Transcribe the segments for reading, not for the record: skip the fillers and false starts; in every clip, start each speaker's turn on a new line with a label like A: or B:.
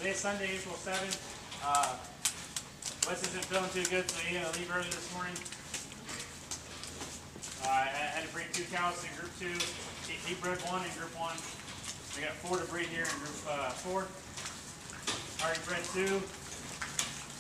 A: Today's Sunday, April 7th. Wes isn't feeling too good, so he had to leave early this morning. I had to breed 2 cows in group 2. He bred 1 in group 1. We got 4 to breed here in group 4. Already bred 2.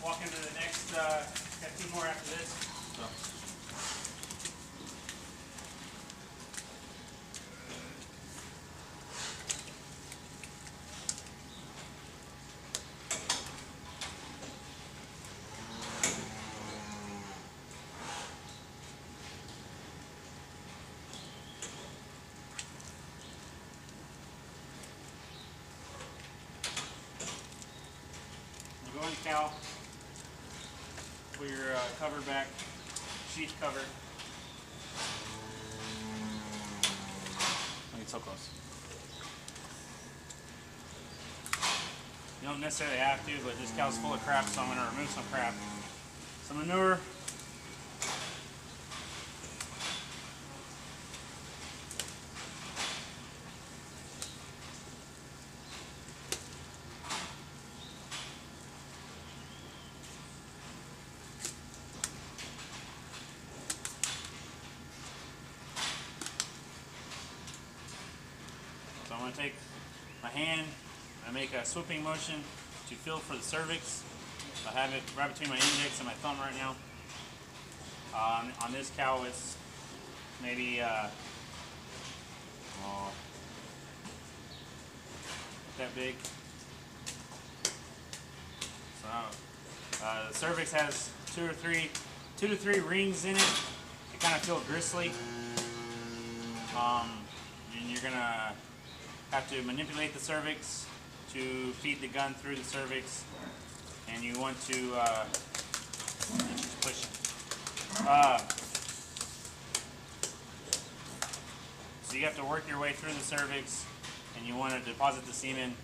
A: Walk into the next, got 2 more after this. So. Go in cow, put your cover back, sheath cover. Don't get so close. You don't necessarily have to, but this cow's full of crap, so I'm going to remove some crap. Some manure. So I'm going to take my hand, I make a swooping motion to feel for the cervix. I have it right between my index and my thumb right now. On this cow, it's maybe that big. So the cervix has 2 to 3 rings in it. They kind of feel gristly. And you're gonna have to manipulate the cervix to feed the gun through the cervix, and you want to push. So you have to work your way through the cervix, and you want to deposit the semen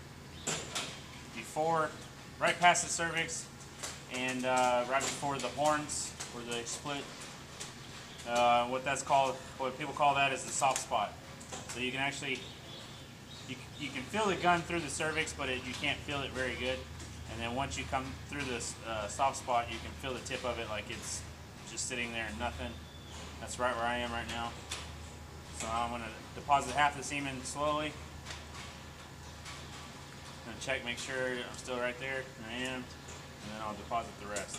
A: right past the cervix, and right before the horns where they split. What people call that is the soft spot. So you can actually, you can feel the gun through the cervix, but you can't feel it very good. And then once you come through this soft spot, you can feel the tip of it like it's just sitting there and nothing. That's right where I am right now. So I'm going to deposit half the semen slowly. I'm going to check, make sure I'm still right there, and I am, and then I'll deposit the rest.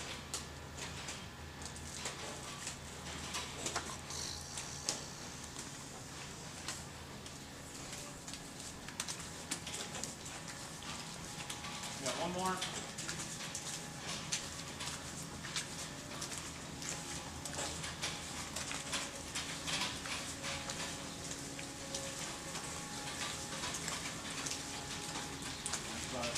A: Got one more. That's about it.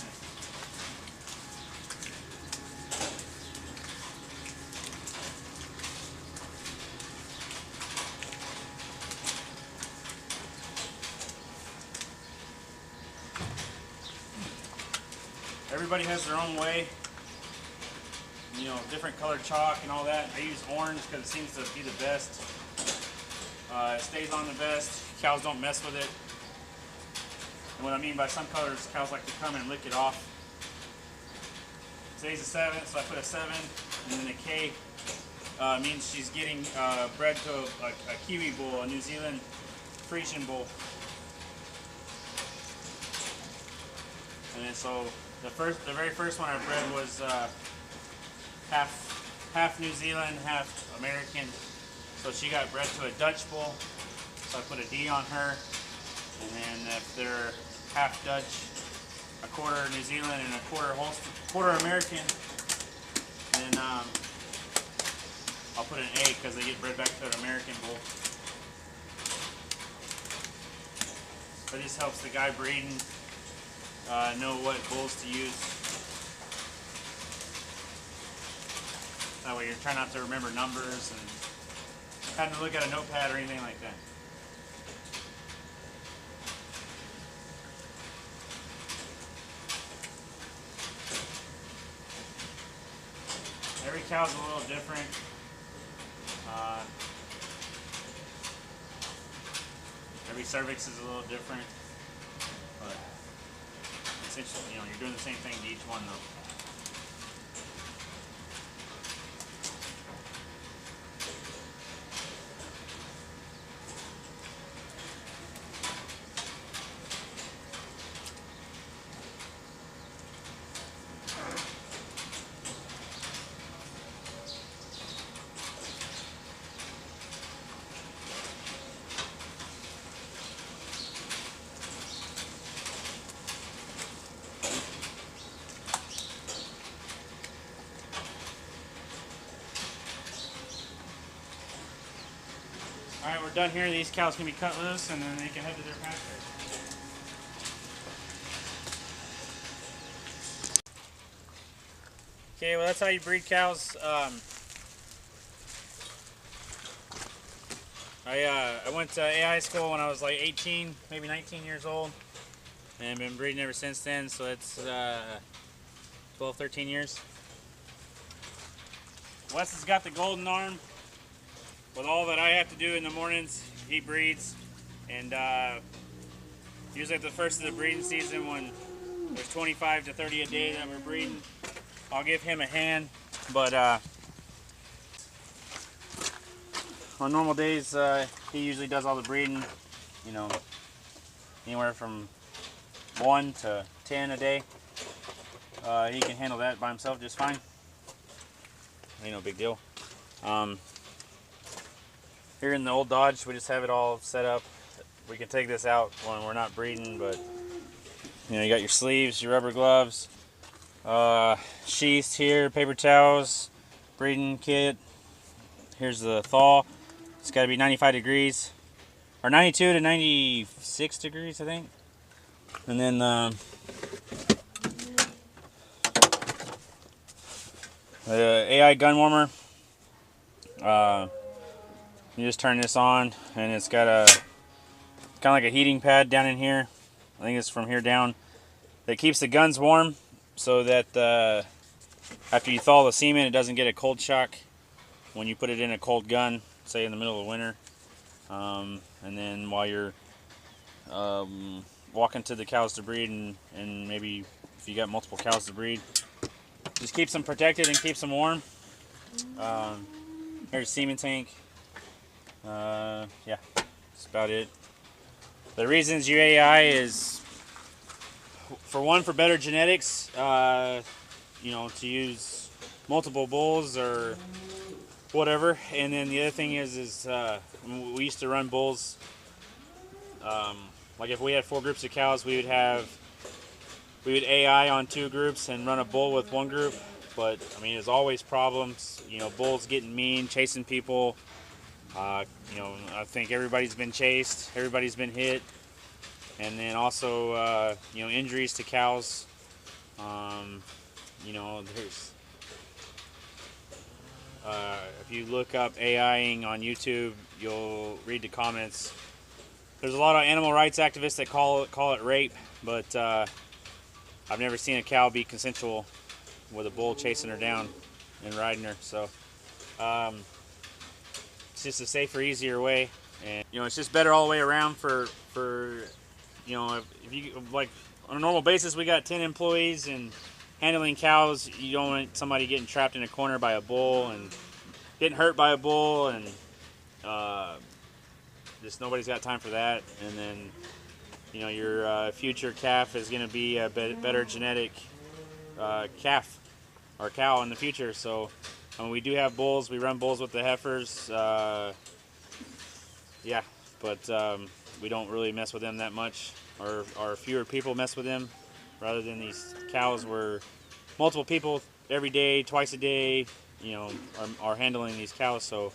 A: Everybody has their own way, you know, different colored chalk and all that. I use orange because it seems to be the best. It stays on the best. Cows don't mess with it. And what I mean by some colors, cows like to come and lick it off. Today's the 7th, so I put a 7, and then a K means she's getting bred to a Kiwi bull, a New Zealand Frisian bull. And then so the very first one I bred was half New Zealand, half American. So she got bred to a Dutch bull. So I put a D on her. And then if they're half Dutch, a quarter New Zealand, and a quarter American, then I'll put an A because they get bred back to an American bull. But this helps the guy breeding know what bulls to use. That way you're trying not to remember numbers and having to look at a notepad or anything like that. Every cow's a little different. Every cervix is a little different. But essentially, you know, you're doing the same thing to each one though. Alright, we're done here. These cows can be cut loose and then they can head to their pasture. Okay, well that's how you breed cows. I went to AI school when I was like 18, maybe 19 years old, and been breeding ever since then, so it's 12, 13 years. Wes has got the golden arm. With all that I have to do in the mornings, he breeds, and usually at the first of the breeding season when there's 25 to 30 a day that we're breeding, I'll give him a hand, but on normal days, he usually does all the breeding, you know, anywhere from 1 to 10 a day. He can handle that by himself just fine. Ain't no big deal. Here in the old Dodge, we just have it all set up. We can take this out when we're not breeding, but you know, you got your sleeves, your rubber gloves, sheaths here, paper towels, breeding kit. Here's the thaw. It's got to be 95 degrees, or 92 to 96 degrees, I think. And then the AI gun warmer. You just turn this on, and it's got a kind of like a heating pad down in here. I think it's from here down. That keeps the guns warm, so that after you thaw the semen, it doesn't get a cold shock when you put it in a cold gun, say in the middle of winter. And then while you're walking to the cows to breed, and maybe if you got multiple cows to breed, just keeps them protected and keeps them warm. Here's a semen tank. Yeah, that's about it. The reasons you AI is, for one, for better genetics, you know, to use multiple bulls or whatever. And then the other thing is we used to run bulls, like if we had 4 groups of cows, we would AI on 2 groups and run a bull with 1 group. But I mean, there's always problems, you know, bulls getting mean, chasing people. You know, I think everybody's been chased, everybody's been hit, and then also, you know, injuries to cows. You know, there's, if you look up AIing on YouTube, you'll read the comments. There's a lot of animal rights activists that call it rape, but I've never seen a cow be consensual with a bull chasing her down and riding her. So. It's just a safer, easier way, and you know, it's just better all the way around for you know, if you, like, on a normal basis we got 10 employees, and handling cows, you don't want somebody getting trapped in a corner by a bull and getting hurt by a bull, and just nobody's got time for that. And then, you know, your future calf is going to be a better genetic calf or cow in the future. So we do have bulls. We run bulls with the heifers. Yeah, but we don't really mess with them that much, or fewer people mess with them, rather than these cows where multiple people every day, twice a day, you know, are handling these cows. So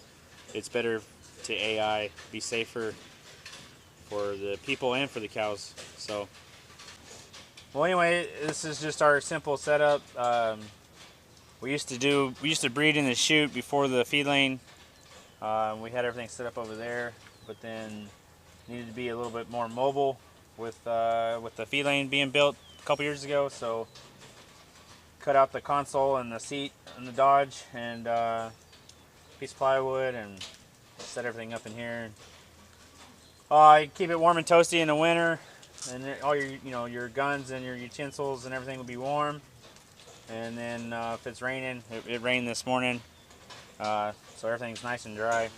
A: it's better to AI, be safer for the people and for the cows. So, well, anyway, this is just our simple setup. We used to breed in the chute before the feed lane. We had everything set up over there, but then needed to be a little bit more mobile with the feed lane being built a couple years ago. So cut out the console and the seat in the Dodge, and piece of plywood, and set everything up in here. I keep it warm and toasty in the winter. and all your your guns and your utensils and everything will be warm. And then if it's raining, it rained this morning, so everything's nice and dry.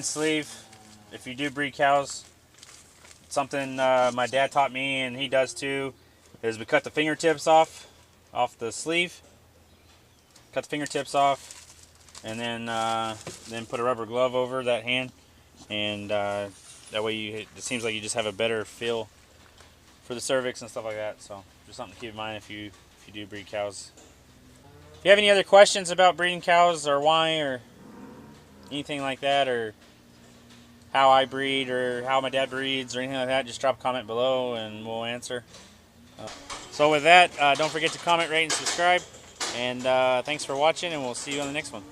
A: Sleeve, if you do breed cows, something my dad taught me and he does too, is we cut the fingertips off the sleeve. Cut the fingertips off, and then put a rubber glove over that hand, and that way it seems like you just have a better feel for the cervix and stuff like that. So just something to keep in mind if you do breed cows. If you have any other questions about breeding cows or why or anything like that, or how I breed or how my dad breeds or anything like that, just drop a comment below and we'll answer. So with that, don't forget to comment, rate, and subscribe. And thanks for watching, and we'll see you on the next one.